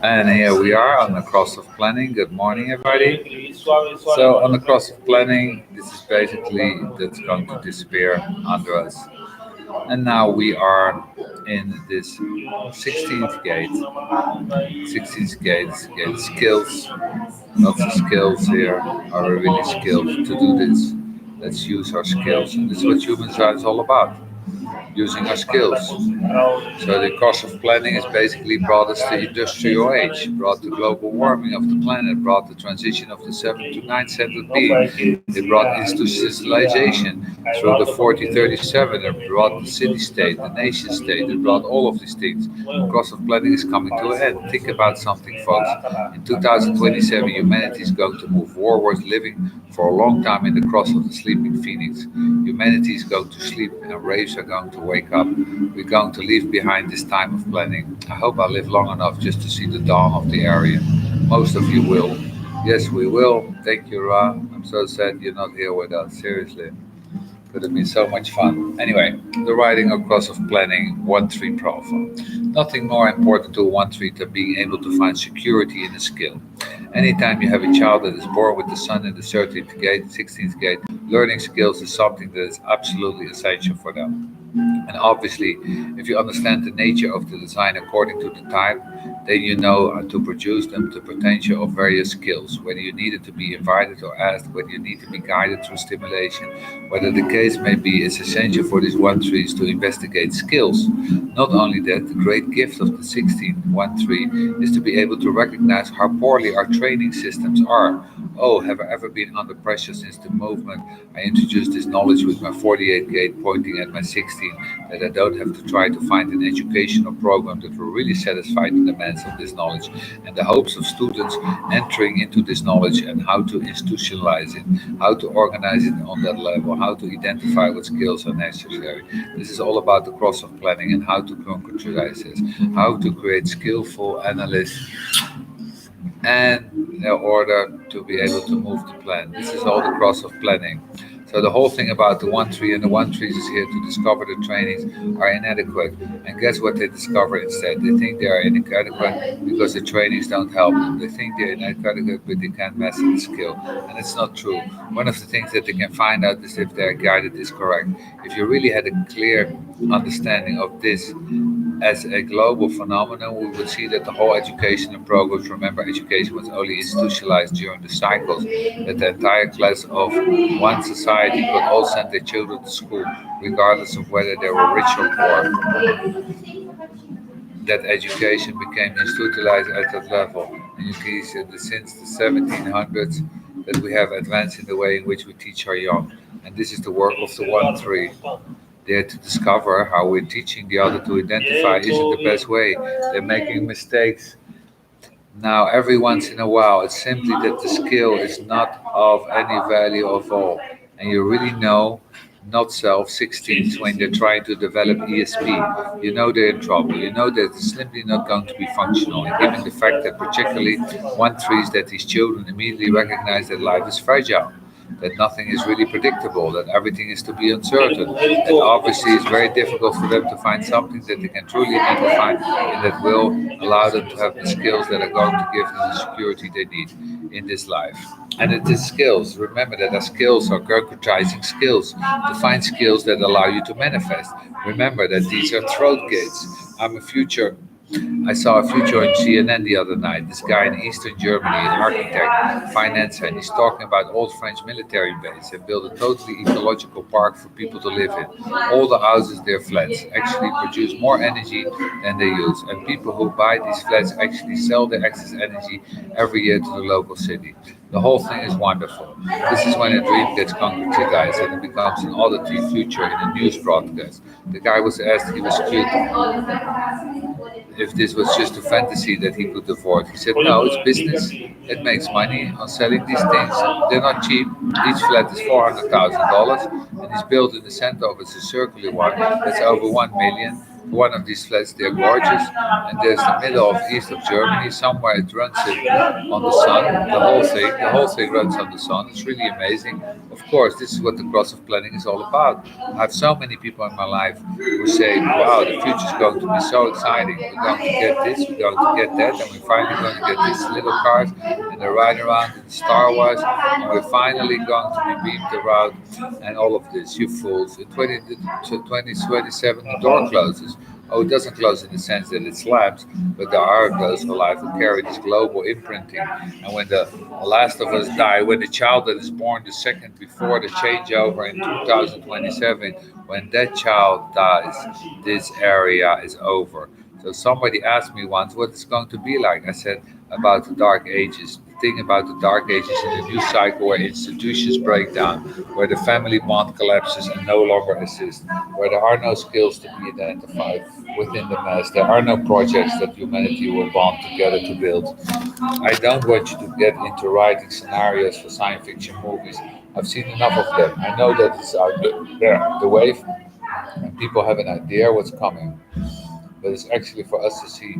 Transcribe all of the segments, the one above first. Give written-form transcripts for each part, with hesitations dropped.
And here we are on the cross of planning. Good morning, everybody. So, on the cross of planning, this is basically that's going to disappear under us. And now we are in this 16th gate. 16th gate skills. Lots of skills here. Are we really skilled to do this? Let's use our skills. And this is what human design is all about, using our skills. So the cost of planning has basically brought us to industrial age, brought the global warming of the planet, brought the transition of the 7 to 9 centered being. It brought institutionalization through the 4037. It brought the city state, the nation state. It brought all of these things. The cost of planning is coming to an end. Think about something, folks. In 2027, humanity is going to move forward, living for a long time in the cross of the sleeping phoenix. Humanity is going to sleep and raves are going to wake up. We're going to leave behind this time of planning. I hope I live long enough just to see the dawn of the area. Most of you will. Yes, we will. Thank you, Ra. I'm so sad you're not here with us. Seriously. Could have been so much fun. Anyway, the writing across of planning 1-3 profile. Nothing more important to a 1-3 than being able to find security in a skill. Anytime you have a child that is born with the sun in the 13th gate, 16th gate, learning skills is something that is absolutely essential for them. And obviously, if you understand the nature of the design according to the type, then you know how to produce them the potential of various skills, whether you need it to be invited or asked, whether you need to be guided through stimulation, whatever the case may be, it's essential for these 1-3s to investigate skills. Not only that, the great gift of the 16 1-3 is to be able to recognize how poorly our training systems are. Oh, have I ever been under pressure since the movement I introduced this knowledge with my 48 gate pointing at my 16, that I don't have to try to find an educational program that will really satisfy the demands of this knowledge and the hopes of students entering into this knowledge, and how to institutionalize it, how to organize it on that level, how to identify what skills are necessary. This is all about the cross of planning and how to concretize this, how to create skillful analysts and in order to be able to move the plan. This is all the cross of planning. So the whole thing about the 1-3 and the 1-3s is here to discover the trainings are inadequate. And guess what they discover instead? They think they are inadequate because the trainings don't help them. They think they're inadequate, but they can't master the skill. And it's not true. One of the things that they can find out is if their guided is correct. If you really had a clear understanding of this as a global phenomenon, we would see that the whole education and programs, remember, education was only institutionalized during the cycles, that the entire class of one society could all send their children to school, regardless of whether they were rich or poor. That education became institutionalized at that level. And you can see that since the 1700s that we have advanced in the way in which we teach our young. And this is the work of the 1-3. There to discover how we're teaching the other to identify is it the best way. They're making mistakes now every once in a while. It's simply that the skill is not of any value of all. And you really know, not self 16s, when they're trying to develop ESP, you know they're in trouble. You know that it's simply not going to be functional. And given the fact that particularly 1-3s, that these children immediately recognize that life is fragile, that nothing is really predictable, that everything is to be uncertain. And obviously, it's very difficult for them to find something that they can truly identify and that will allow them to have the skills that are going to give them the security they need in this life. And it is skills. Remember that our skills are concretizing skills, to find skills that allow you to manifest. Remember that these are throat gates. I saw a future on CNN the other night. This guy in Eastern Germany, an architect, financer, and he's talking about old French military base and build a totally ecological park for people to live in. All the houses, their flats, actually produce more energy than they use. And people who buy these flats actually sell their excess energy every year to the local city. The whole thing is wonderful. This is when a dream gets concretized and it becomes an oddity future in a news broadcast. The guy was asked, he was cute, if this was just a fantasy that he could afford. He said, no, it's business. It makes money on selling these things. They're not cheap. Each flat is $400,000 and it's built in the center of it's a circular one that's over 1 million. one of these flats. They're gorgeous, and there's the middle of east of Germany. Somewhere it runs it on the sun. The whole thing runs on the sun. It's really amazing. Of course, this is what the cross of planning is all about. I have so many people in my life who say, "Wow, the future is going to be so exciting. We're going to get this, we're going to get that, and we're finally going to get these little cars, and they're riding around in Star Wars, and we're finally going to be beamed around, and all of this. You fools! In 2027, the door closes." Oh, it doesn't close in the sense that it slams, but there are those alive who carry this global imprinting. And when the last of us die, when the child that is born the second before the changeover in 2027, when that child dies, this area is over. So somebody asked me once what it's going to be like. I said about the dark ages. The thing about the dark ages is a new cycle where institutions break down, where the family bond collapses and no longer exists, where there are no skills to be identified within the mass. There are no projects that humanity will bond together to build. I don't want you to get into writing scenarios for science fiction movies. I've seen enough of them. I know that it's out there, the wave, and people have an idea what's coming. But it's actually for us to see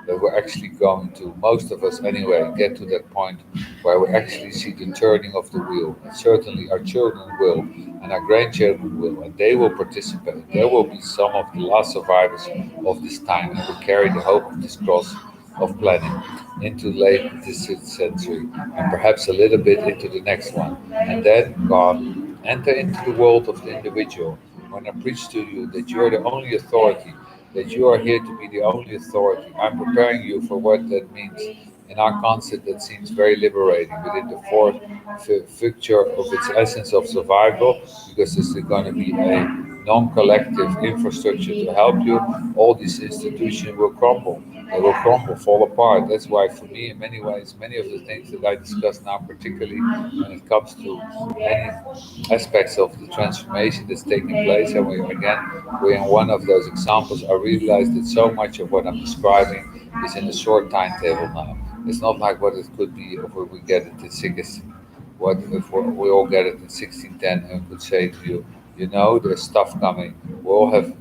that we're actually going to, most of us anyway, get to that point where we actually see the turning of the wheel. And certainly our children will, and our grandchildren will, and they will participate. There will be some of the last survivors of this time, and will carry the hope of this cross of planning into late this century, and perhaps a little bit into the next one. And then, God, enter into the world of the individual. When I preach to you that you are the only authority, that you are here to be the only authority. I'm preparing you for what that means. In our concept, that seems very liberating within the fourth picture of its essence of survival, because this is going to be a non-collective infrastructure to help you. All these institutions will crumble. They will crumble, fall apart. That's why, for me, in many ways, many of the things that I discuss now, particularly when it comes to many aspects of the transformation that's taking place, and we're in one of those examples. I realize that so much of what I'm describing is in a short timetable now. It's not like what it could be if we get it in six. What if we all get it in 1610 and could say to you, you know, there's stuff coming. We all have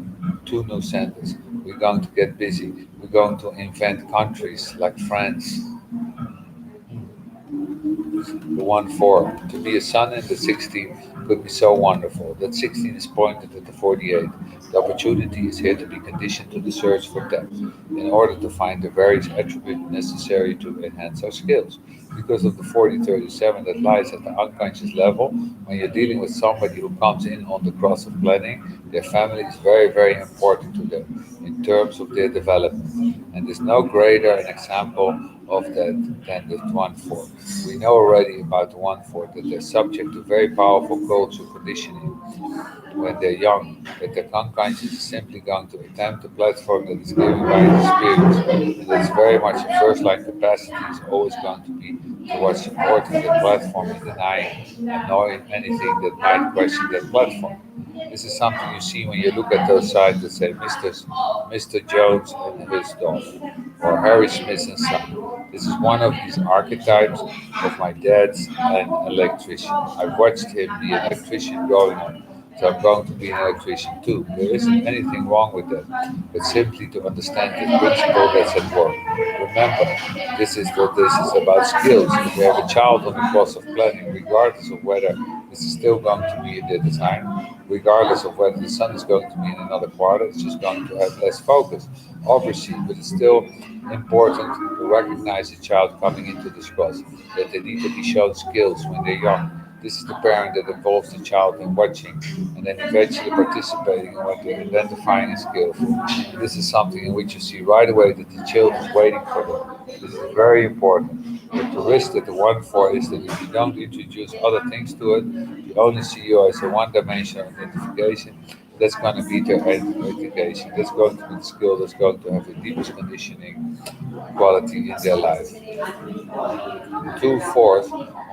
two new centers. We're going to get busy. We're going to invent countries like France, the 1 4. To be a son in the 16 could be so wonderful. That 16 is pointed at the 48. The opportunity is here to be conditioned to the search for depth in order to find the various attributes necessary to enhance our skills. Because of the 4037 that lies at the unconscious level, when you're dealing with somebody who comes in on the cross of planning, their family is very, very important to them in terms of their development. And there's no greater an example of that than the 1 4. We know already about the 1 4 that they're subject to very powerful cultural conditioning when they're young, that their unconscious is simply going to attempt a platform that is given by the experience. And that's very much the first line capacity is always going to be towards supporting the platform and denying and knowing anything that might question that platform. This is something you see when you look at those sites that say Mr. Jones and his dog, or Harry Smith and son. This is one of these archetypes of my dad's an electrician. I watched him be an electrician growing up. So I'm going to be an electrician too. There isn't anything wrong with that, but simply to understand the principle that's at work. Remember, this is what this is about skills. If you have a child on the course of planning, regardless of whether this is still going to be in the design, regardless of whether the sun is going to be in another quarter, it's just going to have less focus, obviously, but it's still important to recognize a child coming into this course, that they need to be shown skills when they're young. This is the parent that involves the child in watching and then eventually participating in what they're identifying as skillful. This is something in which you see right away that the child is waiting for them. This is very important. But the risk that the 1 4 is that if you don't introduce other things to it, you only see you as a one-dimensional identification. That's going to be their identification. That's going to be the skill that's going to have the deepest conditioning quality in their life. 2 4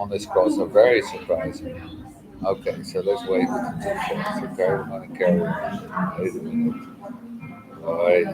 on this course are very surprising. Okay, so let's wait with the 2 4. Okay, we're going to carry on. Wait a minute. All right.